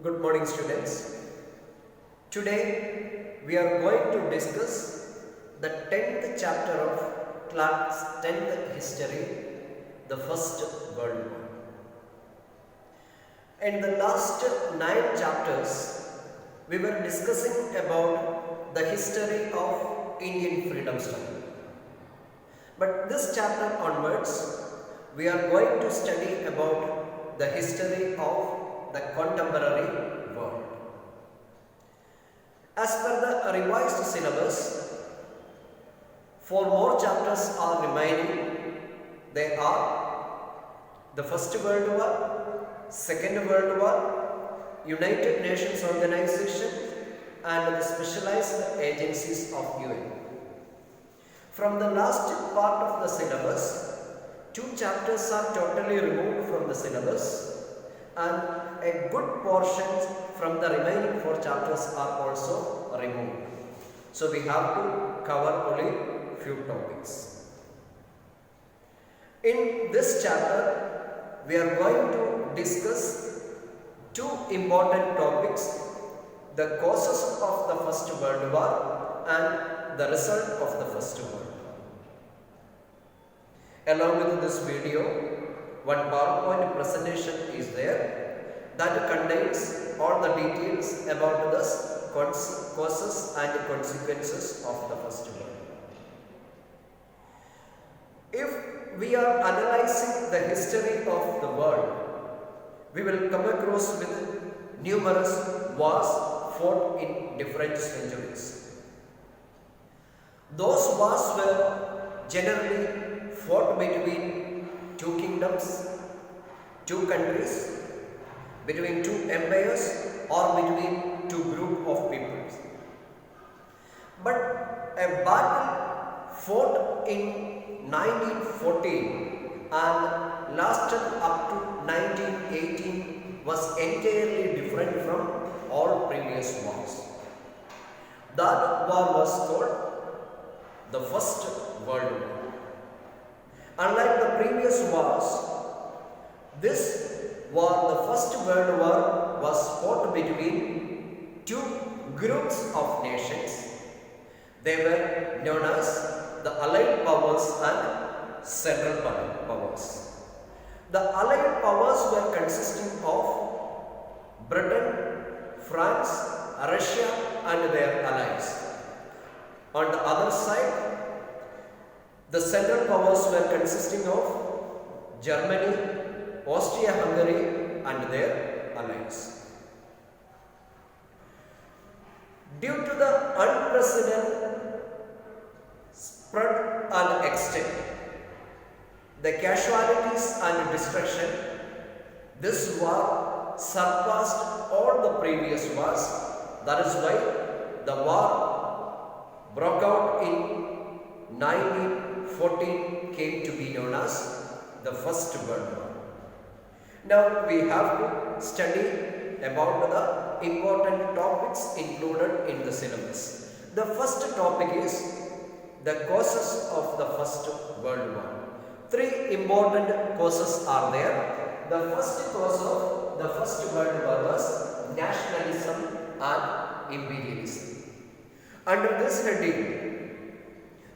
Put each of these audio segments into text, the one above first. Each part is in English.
Good morning, students. Today we are going to discuss the 10th chapter of class 10th history, the First World War. In the last 9 chapters, we were discussing about the history of Indian freedom struggle. But this chapter onwards, we are going to study about the history of the contemporary world. As per the revised syllabus, 4 more chapters are remaining. They are the First World War, Second World War, United Nations Organization and the specialized agencies of UN. From the last part of the syllabus, 2 chapters are totally removed from the syllabus and a good portion from the remaining 4 chapters are also removed. So we have to cover only few topics. In this chapter, we are going to discuss 2 important topics: the causes of the First World War and the result of the First World War. Along with this video, one PowerPoint presentation is there that contains all the details about the causes and consequences of the First World War. If we are analyzing the history of the world, we will come across with numerous wars fought in different centuries. Those wars were generally fought between 2 kingdoms, 2 countries, between 2 empires or between 2 groups of peoples. But a battle fought in 1914 and lasted up to 1918 was entirely different from all previous wars. That war was called the First World War. Unlike the previous wars, this war, the First World War, was fought between 2 groups of nations. They were known as the Allied Powers and Central Powers. The Allied Powers were consisting of Britain, France, Russia and their allies. On the other side, the Central Powers were consisting of Germany, Austria-Hungary and their allies. Due to the unprecedented spread and extent, the casualties and destruction, this war surpassed all the previous wars. That is why the war broke out in 1914 came to be known as the First World War. Now we have to study about the important topics included in the syllabus. The first topic is the causes of the First World War. 3 important causes are there. The first cause of the First World War was nationalism and imperialism. Under this heading,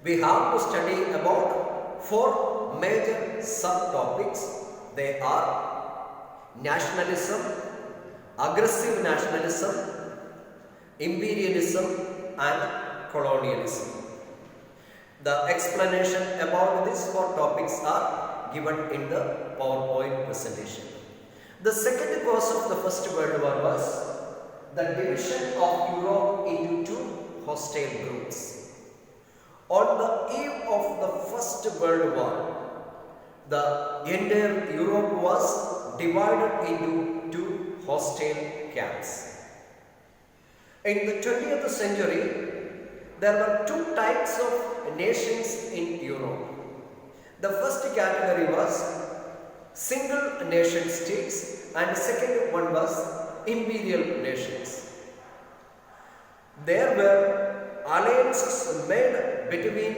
we have to study about 4 major subtopics. They are nationalism, aggressive nationalism, imperialism and colonialism. The explanation about these 4 topics are given in the PowerPoint presentation. The second cause of the First World War was the division of Europe into 2 hostile groups. On the eve of the First World War, the entire Europe was divided into 2 hostile camps. In the 20th century, there were 2 types of nations in Europe. The first category was single nation states and the second one was imperial nations. There were alliances made between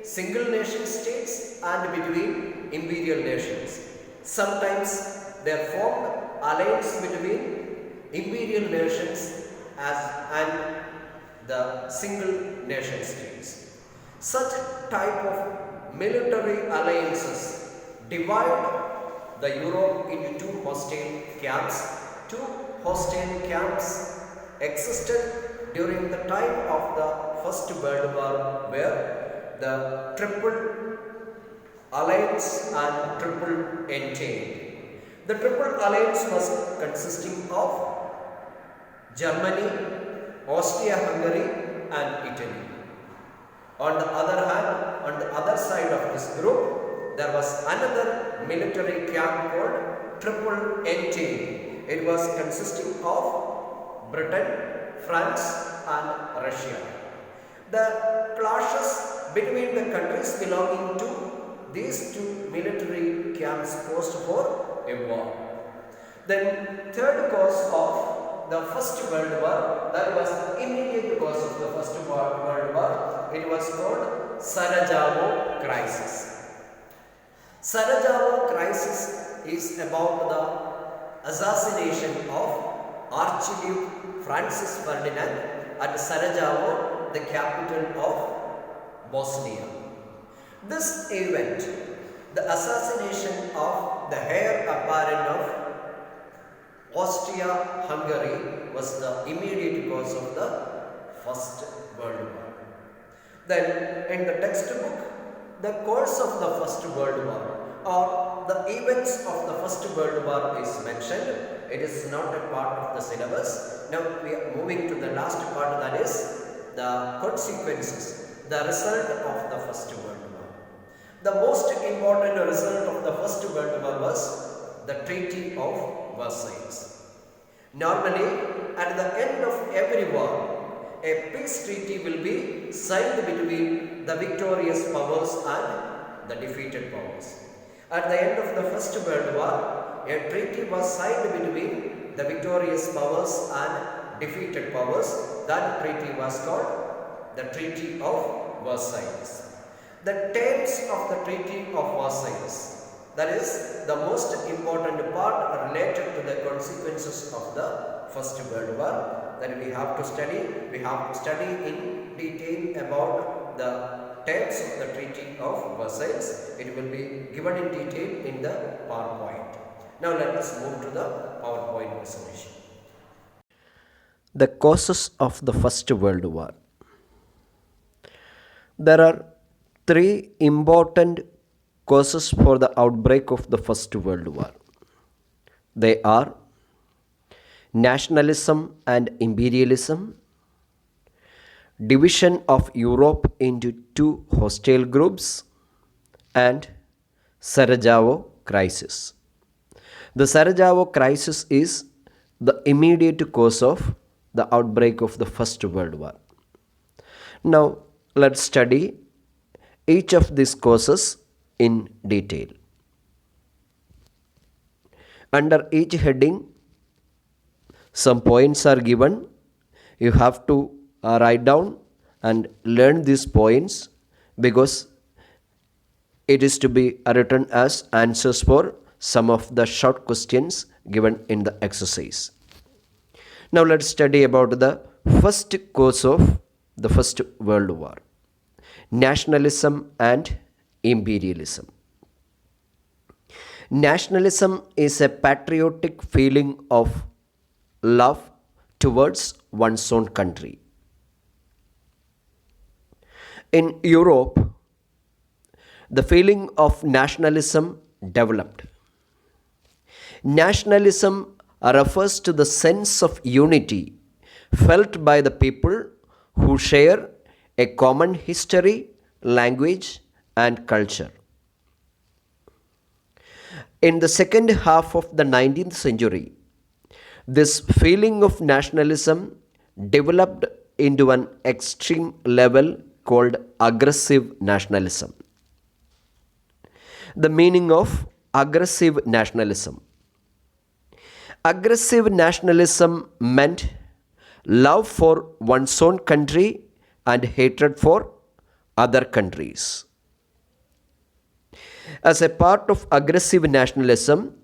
single nation states and between imperial nations. Sometimes they formed alliance between imperial nations as and the single nation states. Such type of military alliances divide the Europe into two hostile camps. Two hostile camps existed during the time of the First World War, where the Triple Alliance and Triple Entente. The Triple Alliance was consisting of Germany, Austria-Hungary and Italy. On the other hand, on the other side of this group, there was another military camp called Triple Entente. It was consisting of Britain, France and Russia. The clashes between the countries belonging to these two military camps posed for a war. Then third cause of the First World War, that was the immediate cause of the First World War, it was called Sarajevo Crisis. Sarajevo Crisis is about the assassination of Archduke Francis Ferdinand at Sarajevo, the capital of Bosnia. This event, the assassination of the heir apparent of Austria-Hungary, was the immediate cause of the First World War. Then in the textbook, the course of the First World War or the events of the First World War is mentioned. It is not a part of the syllabus. Now we are moving to the last part, that is the consequences, the result of the First World War. The most important result of the First World War was the Treaty of Versailles. Normally, at the end of every war, a peace treaty will be signed between the victorious powers and the defeated powers. At the end of the First World War, a treaty was signed between the victorious powers and defeated powers. That treaty was called the Treaty of Versailles. The terms of the Treaty of Versailles, that is the most important part related to the consequences of the First World War, that we have to study. We have to study in detail about the terms of the Treaty of Versailles. It will be given in detail in the PowerPoint. Now let us move to the PowerPoint presentation. The causes of the First World War. There are three important causes for the outbreak of the First World War. They are nationalism and imperialism, division of Europe into two hostile groups, and Sarajevo Crisis. The Sarajevo Crisis is the immediate cause of the outbreak of the First World War. Now, let's study each of these causes in detail. Under each heading, some points are given. You have to write down and learn these points, because it is to be written as answers for some of the short questions given in the exercise. Now let's study about the first cause of the First World War: nationalism and imperialism. Nationalism is a patriotic feeling of love towards one's own country. In Europe, the feeling of nationalism developed. Nationalism refers to the sense of unity felt by the people who share a common history, language, and culture. In the second half of the 19th century, this feeling of nationalism developed into an extreme level called aggressive nationalism. The meaning of aggressive nationalism. Aggressive nationalism meant love for one's own country and hatred for other countries. As a part of aggressive nationalism,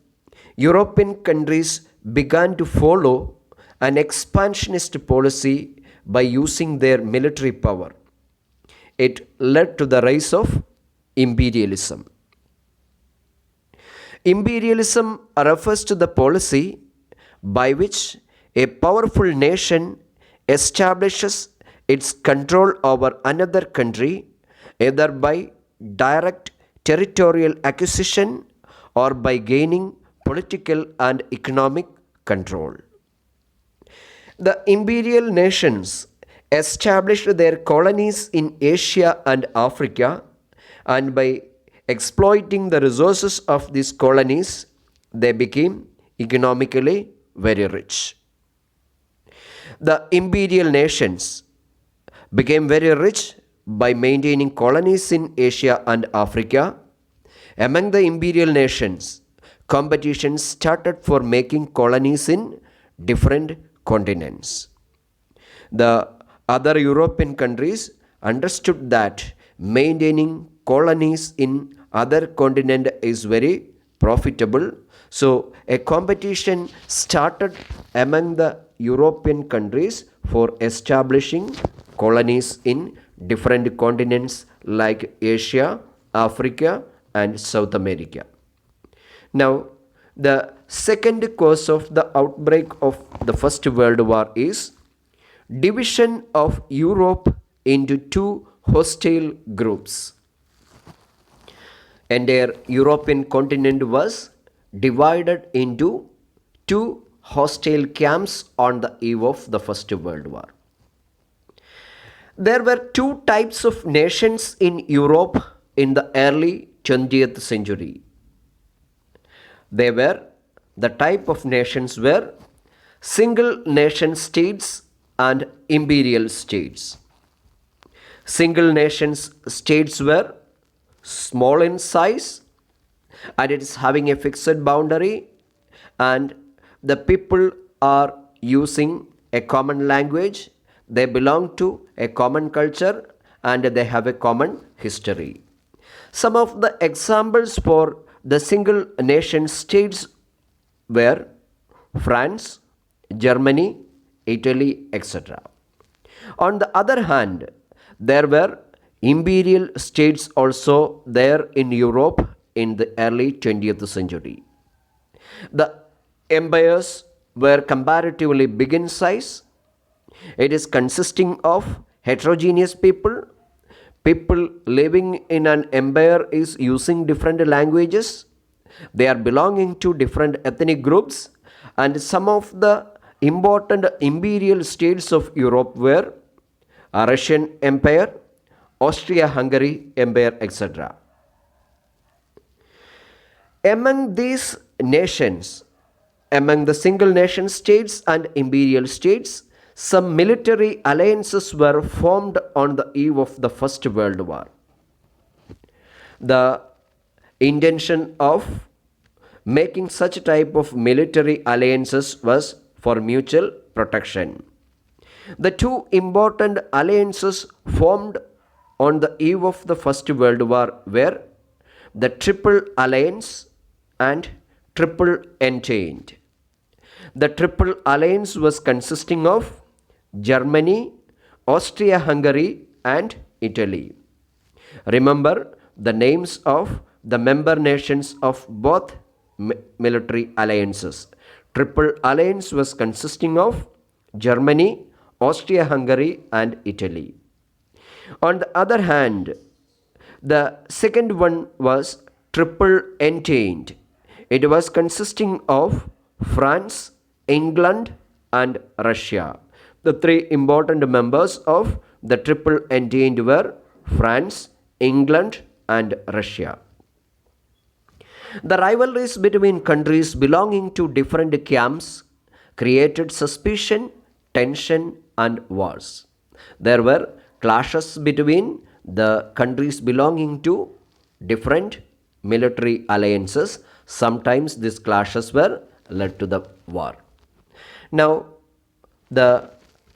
European countries began to follow an expansionist policy by using their military power. It led to the rise of imperialism. Imperialism refers to the policy by which a powerful nation establishes its control over another country either by direct territorial acquisition or by gaining political and economic control. The imperial nations established their colonies in Asia and Africa, and by exploiting the resources of these colonies, they became economically very rich. The imperial nations became very rich by maintaining colonies in Asia and Africa. Among the imperial nations, competition started for making colonies in different continents. The other European countries understood that maintaining colonies in other continent is very profitable. So a competition started among the European countries for establishing colonies in different continents like Asia, Africa, and South America. Now, the second cause of the outbreak of the First World War is division of Europe into two hostile groups. Entire European continent was divided into two hostile camps on the eve of the First World War. There were two types of nations in Europe in the early 20th century. They were the type of nations were single nation states and imperial states. Single nation states were small in size and it is having a fixed boundary, and the people are using a common language, they belong to a common culture, and they have a common history. Some of the examples for the single nation states were France, Germany, Italy, etc. On the other hand, there were imperial states also there in Europe in the early 20th century. The empires were comparatively big in size. It is consisting of heterogeneous people. People living in an empire is using different languages. They are belonging to different ethnic groups, and some of the important imperial states of Europe were Russian Empire, Austria-Hungary Empire, etc. Among these nations, among the single nation states and imperial states, some military alliances were formed on the eve of the First World War. The intention of making such type of military alliances was for mutual protection. The two important alliances formed on the eve of the First World War were the Triple Alliance and Triple Entente. The Triple Alliance was consisting of Germany, Austria-Hungary, and Italy. Remember the names of the member nations of both military alliances. Triple Alliance was consisting of Germany, Austria-Hungary, and Italy. On the other hand, the second one was Triple Entente. It was consisting of France, England, and Russia. The three important members of the Triple Entente were France, England, and Russia. The rivalries between countries belonging to different camps created suspicion, tension, and wars. There were clashes between the countries belonging to different military alliances. Sometimes these clashes were led to the war. Now, the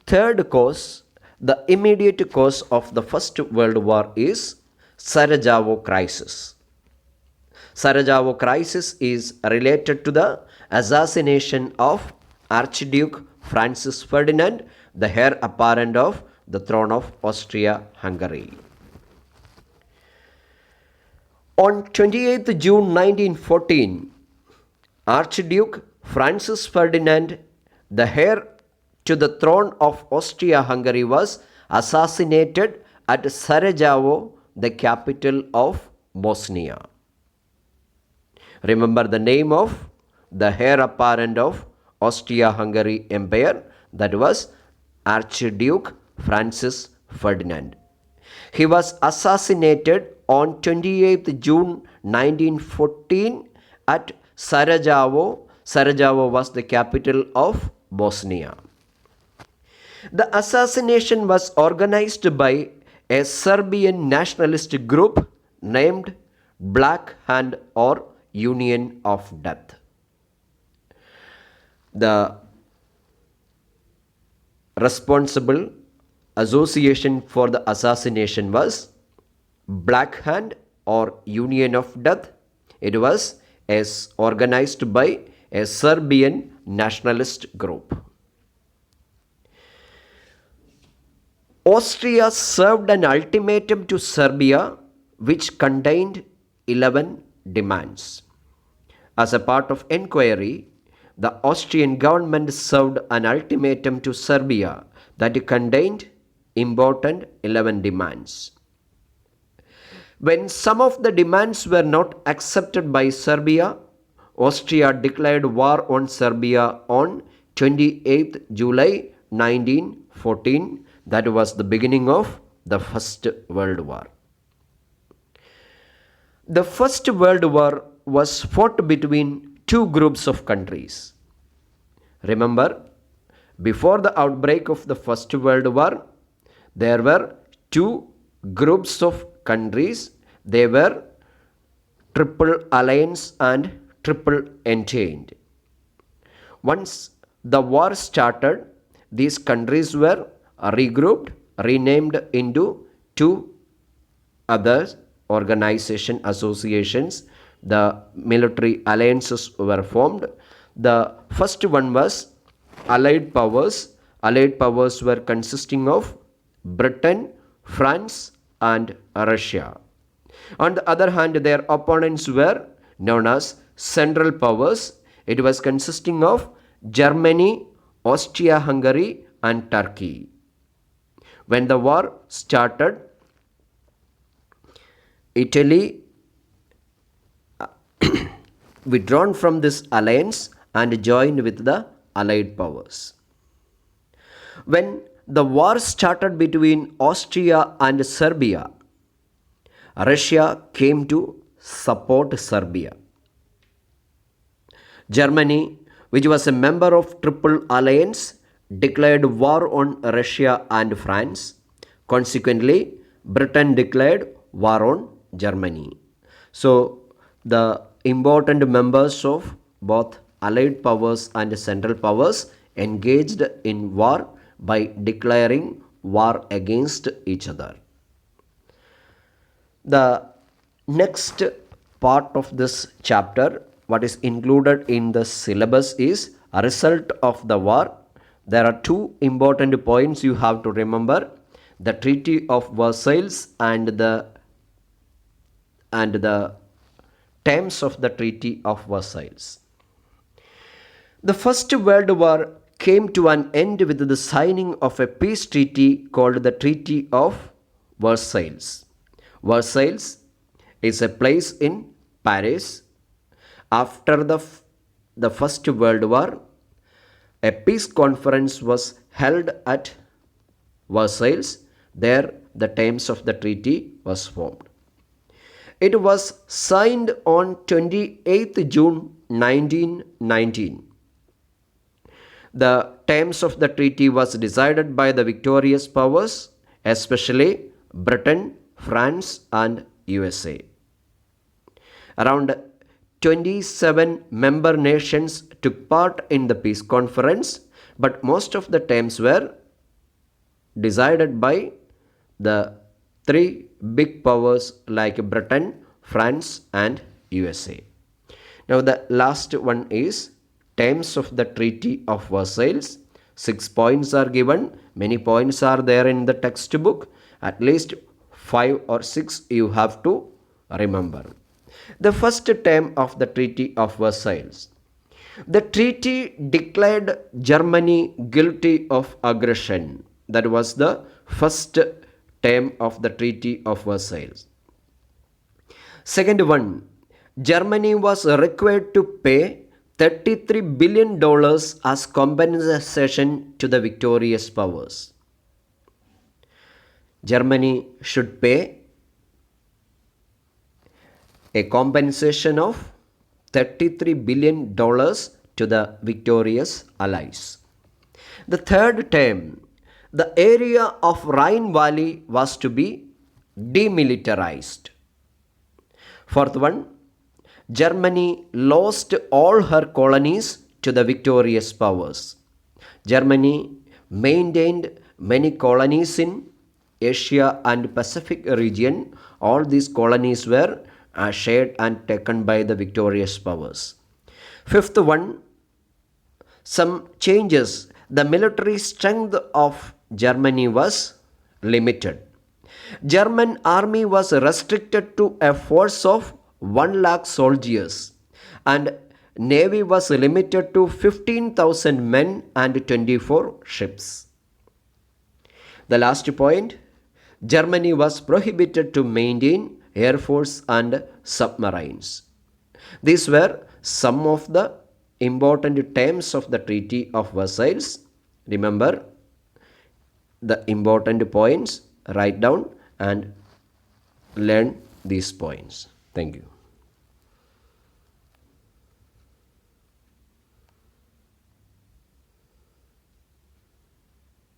third cause, the immediate cause of the First World War is Sarajevo crisis. Sarajevo crisis is related to the assassination of Archduke Francis Ferdinand, the heir apparent of the throne of Austria-Hungary. On 28th June 1914, Archduke Francis Ferdinand, the heir to the throne of Austria-Hungary, was assassinated at Sarajevo, the capital of Bosnia. Remember the name of the heir apparent of Austria-Hungary Empire, that was Archduke Francis Ferdinand. He was assassinated on 28th June 1914 at Sarajevo. Sarajevo was the capital of Bosnia. The assassination was organized by a Serbian nationalist group named Black Hand or Union of Death. The responsible association for the assassination was Black Hand or Union of Death. It was organized by a Serbian nationalist group. Austria served an ultimatum to Serbia which contained 11 demands. As a part of inquiry, the Austrian government served an ultimatum to Serbia that contained important 11 demands. When some of the demands were not accepted by Serbia, Austria declared war on Serbia on 28th July 1914. That was the beginning of the First World War. The First World War was fought between two groups of countries. Remember, before the outbreak of the First World War, there were two groups of countries. They were Triple Alliance and Triple Entente. Once the war started, these countries were regrouped, renamed into two other associations. The military alliances were formed. The first one was Allied Powers. Allied Powers were consisting of Britain, France, and Russia. On the other hand, their opponents were known as Central Powers. It was consisting of Germany, Austria-Hungary, and Turkey. When the war started, Italy withdrawn from this alliance and joined with the Allied Powers. When the war started between Austria and Serbia, Russia came to support Serbia. Germany, which was a member of Triple Alliance, declared war on Russia and France. Consequently, Britain declared war on Germany. So, the important members of both Allied Powers and Central Powers engaged in war by declaring war against each other. The next part of this chapter, what is included in the syllabus, is a result of the war. There are two important points you have to remember: the Treaty of Versailles and the terms of the Treaty of Versailles. The First World War came to an end with the signing of a peace treaty called the Treaty of Versailles. Versailles is a place in Paris. After the First World War, a peace conference was held at Versailles. There, the terms of the treaty was formed. It was signed on 28th June 1919. The terms of the treaty was decided by the victorious powers, especially Britain, France, and USA. Around 27 member nations took part in the peace conference, but most of the terms were decided by the three big powers like Britain, France, and USA. Now the last one is terms of the Treaty of Versailles. 6 points are given. Many points are there in the textbook. At least 5 or 6 you have to remember. The first term of the Treaty of Versailles. The treaty declared Germany guilty of aggression. That was the first term of the Treaty of Versailles. Second one, Germany was required to pay $33 billion as compensation to the victorious powers. Germany should pay a compensation of $33 billion to the victorious allies. The third term, the area of Rhine Valley was to be demilitarized. Fourth one, Germany lost all her colonies to the victorious powers. Germany maintained many colonies in Asia and Pacific region. All these colonies were shared and taken by the victorious powers. Fifth one, some changes. The military strength of Germany was limited. German army was restricted to a force of 1 lakh soldiers and navy was limited to 15,000 men and 24 ships. The last point, Germany was prohibited to maintain air force and submarines. These were some of the important terms of the Treaty of Versailles. Remember the important points, write down and learn these points. Thank you.